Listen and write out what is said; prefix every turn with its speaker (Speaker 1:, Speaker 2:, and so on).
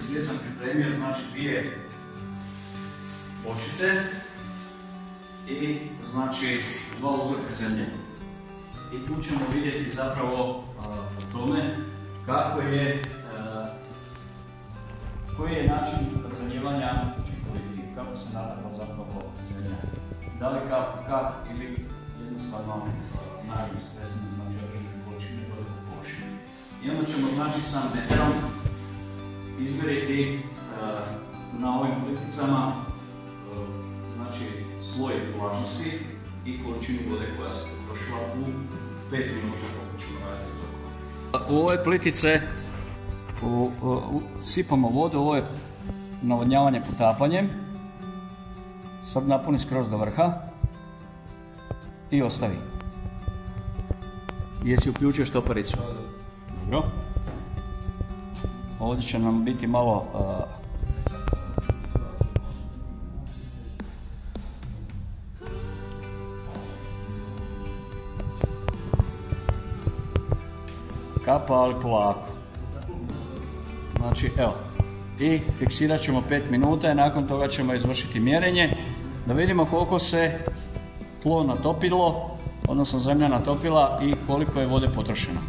Speaker 1: gdje sam pripremio znači dvije bočice i znači 2 uzorka zemlje. I tu ćemo vidjeti zapravo po tome koji je način razvaljivanja učinkovitiji, kako se natrpa zapravo zemlja. Da li kap ili jednostavno naravno stresno, znači određene količine vode u površini. I onda ćemo znači sa meterom izmjeriti na ovim pliticama znači sloj vlažnosti i količinu vode koja se potrošila u 5 minuta kako ćemo raditi zakon. U ove plitice sipamo vodu, ovo je navodnjavanje potapanjem. Sad napuni skroz do vrha i ostavi. Jesi uključio štopericu? Dobro. Ovdje će nam biti malo kapa, ali polako. Znači, evo. I fiksirat ćemo 5 minuta i nakon toga ćemo izvršiti mjerenje da vidimo koliko se tlo natopilo, odnosno zemlja natopila i koliko je vode potrošeno.